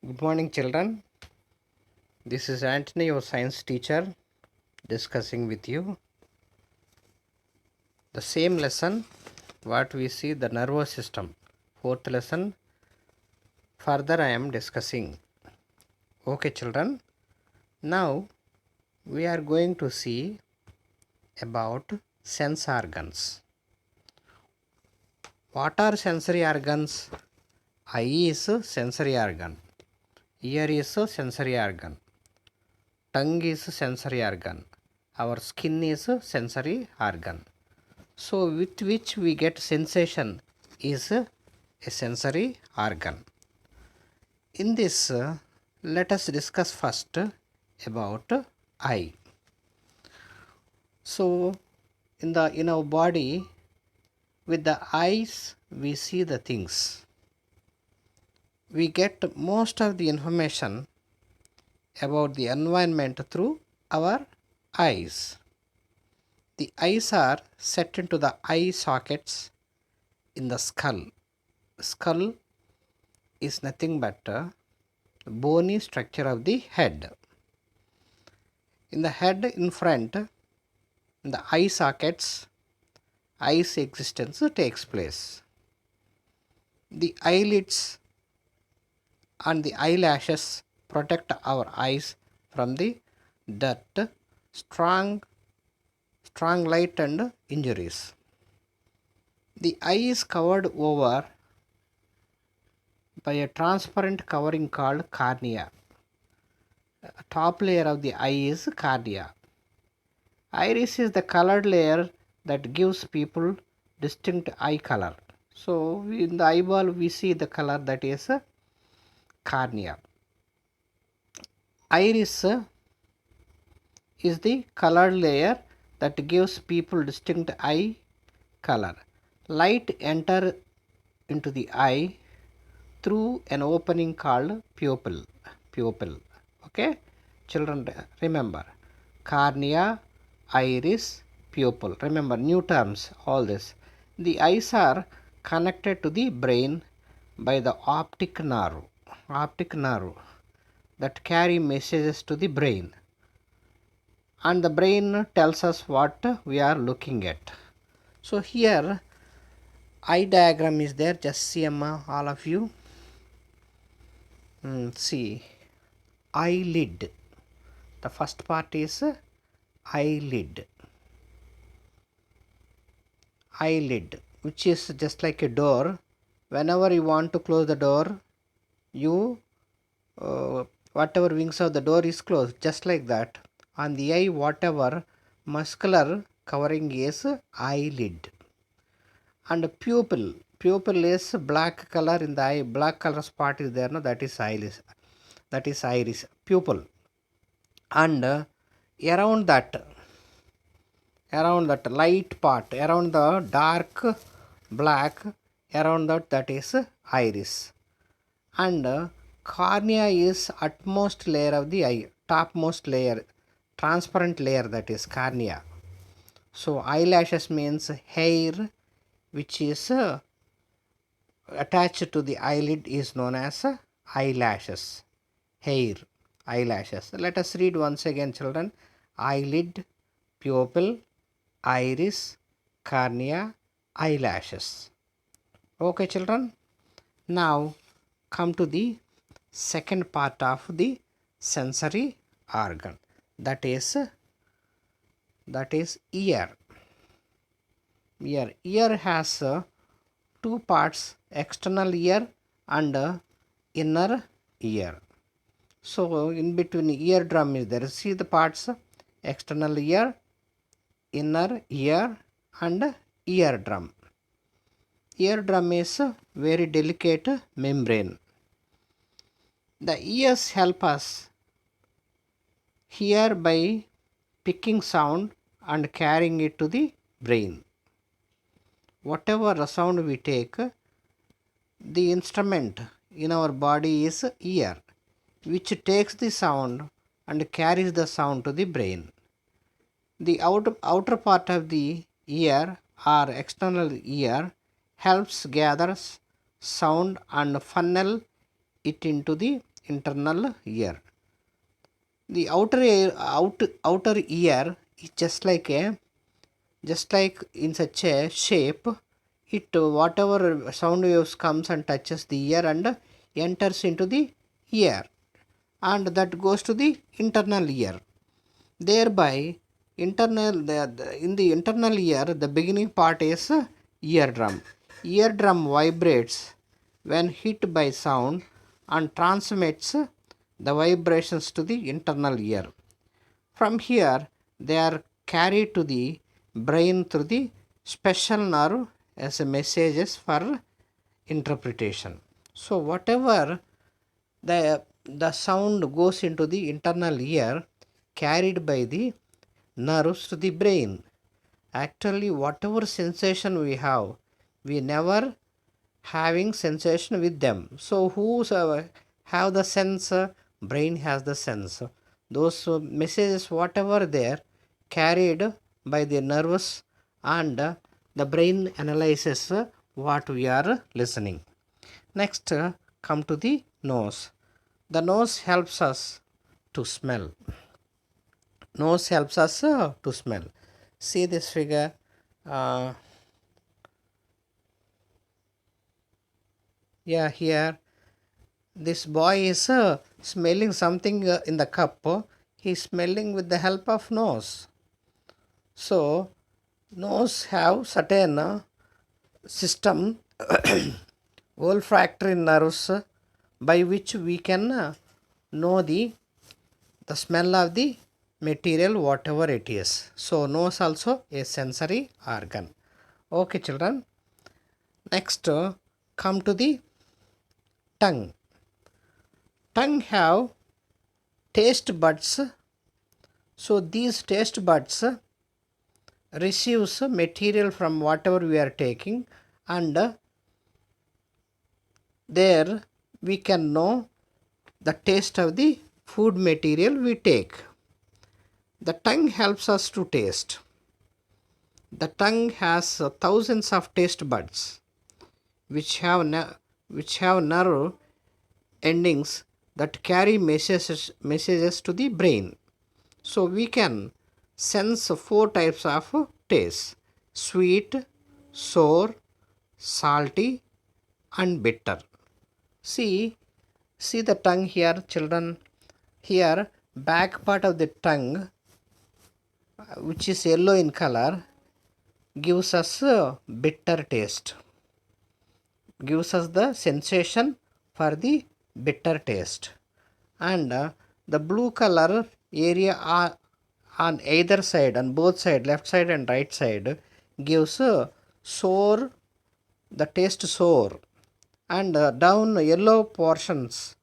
Good morning, children. This is Anthony, your science teacher, discussing with you the same lesson what we see the nervous system. Fourth lesson, further I am discussing. Okay, children. Now we are going to see about sense organs. What are sensory organs? Eye is a sensory organ. Ear is a sensory organ. Tongue is a sensory organ. Our skin is a sensory organ. So, with which we get sensation is a sensory organ. In this, let us discuss first about eye. So, in our body, with the eyes, we see the things. We get most of the information about the environment through our eyes. The eyes are set into the eye sockets in the skull. Skull is nothing but bony structure of the head. In the head in front, in the eye sockets, eye's existence takes place. The eyelids and the eyelashes protect our eyes from the dirt, strong light and injuries. The eye is covered over by a transparent covering called cornea. Top layer of the eye is cornea. Iris is the colored layer that gives people distinct eye color. So in the eyeball we see the color that is cornea. Iris is the colored layer that gives people distinct eye color. Light enter into the eye through an opening called pupil. Okay, children, remember cornea, iris, pupil. Remember new terms, all this. The eyes are connected to the brain by the optic nerve that carry messages to the brain, and the brain tells us what we are looking at. So here eye diagram is there, just see Amma, all of you. See eyelid. The first part is eyelid, which is just like a door. Whenever you want to close the door, you whatever wings of the door is closed, just like that. On the eye, whatever muscular covering is eyelid. And pupil is black color in the eye, black color spot is there, no, that is iris, pupil. And around that light part, around the dark black, around that is iris. And cornea is utmost layer of the eye, topmost layer, transparent layer, that is cornea. So eyelashes means hair which is attached to the eyelid is known as eyelashes. Hair, eyelashes. Let us read once again, children. Eyelid, pupil, iris, cornea, eyelashes. Okay, children. Now come to the second part of the sensory organ, that is ear. Ear has two parts, external ear and inner ear. So in between eardrum is there. See the parts, external ear, inner ear and eardrum. Eardrum is a very delicate membrane. The ears help us hear by picking sound and carrying it to the brain. Whatever sound we take, the instrument in our body is ear, which takes the sound and carries the sound to the brain. The outer part of the ear or external ear helps gather sound and funnel it into the internal ear. The outer ear is just like in such a shape. It whatever sound waves comes and touches the ear and enters into the ear, and that goes to the internal ear. Thereby, in the internal ear, the beginning part is eardrum. Eardrum vibrates when hit by sound and transmits the vibrations to the internal ear. From here, they are carried to the brain through the special nerve as messages for interpretation. So, whatever the sound goes into the internal ear, carried by the nerves to the brain. Actually, whatever sensation we have, we never having sensation with them. So, who have the sense? Brain has the sense. Those messages, whatever there, carried by the nerves, and the brain analyzes what we are listening. Next, come to the nose. The nose helps us to smell. Nose helps us to smell. See this figure. Yeah, here this boy is smelling something in the cup. He is smelling with the help of nose. So, nose have certain system olfactory nerves by which we can know the smell of the material whatever it is. So, nose also a sensory organ. Okay, children. Next, come to the tongue. Tongue have taste buds. So, these taste buds receives material from whatever we are taking, and there we can know the taste of the food material we take. The tongue helps us to taste. The tongue has thousands of taste buds which have nerve endings that carry messages to the brain. So we can sense four types of taste: sweet, sour, salty, and bitter. See the tongue here, children. Here, back part of the tongue, which is yellow in color, gives us a bitter taste. Gives us the sensation for the bitter taste. And the blue color area on either side, on both side, left side and right side, gives sour, the taste sour, and down yellow portions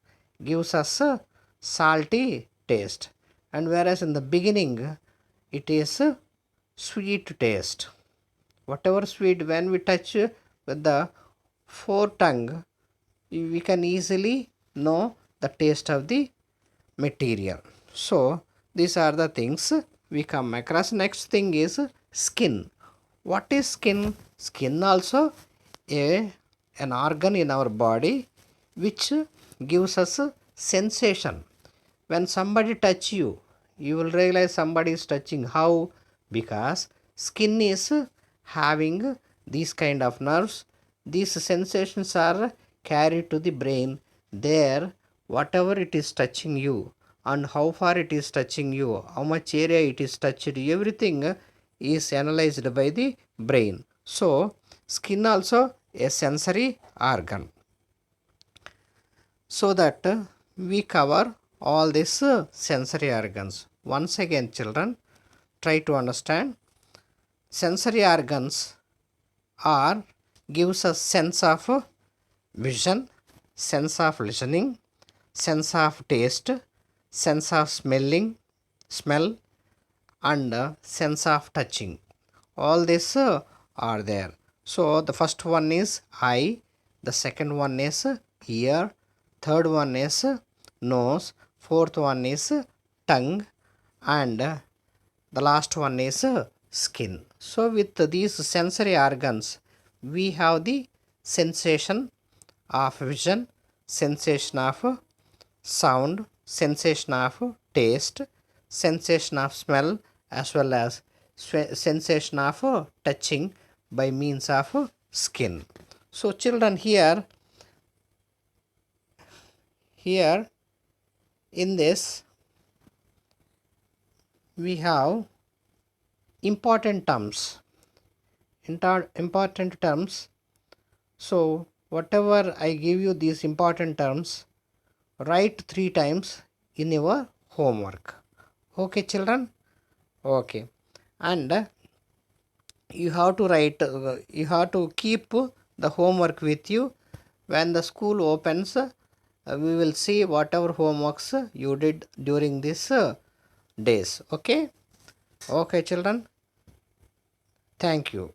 gives us a salty taste, and whereas in the beginning it is a sweet taste. Whatever sweet, when we touch with the foretongue, we can easily know the taste of the material. So, these are the things we come across. Next thing is skin. What is skin? Skin also an organ in our body which gives us a sensation. When somebody touch you, you will realize somebody is touching. How? Because skin is having these kind of nerves. These sensations are carried to the brain. There, whatever it is touching you, and how far it is touching you, how much area it is touched, everything is analyzed by the brain. So, skin also a sensory organ. So that we cover all these sensory organs. Once again, children, try to understand. Sensory organs are gives us sense of vision, sense of listening, sense of taste, sense of smell, and sense of touching. All these are there. So the first one is eye, the second one is ear, third one is nose, fourth one is tongue, and the last one is skin. So with these sensory organs, we have the sensation of vision, sensation of sound, sensation of taste, sensation of smell, as well as sensation of touching by means of skin. So children, here in this we have important terms. Important terms. So whatever I give you these important terms, write 3 times in your homework. Okay children? Okay. And you have to write, you have to keep the homework with you. When the school opens, we will see whatever homeworks you did during this days. Okay? Okay children? Thank you.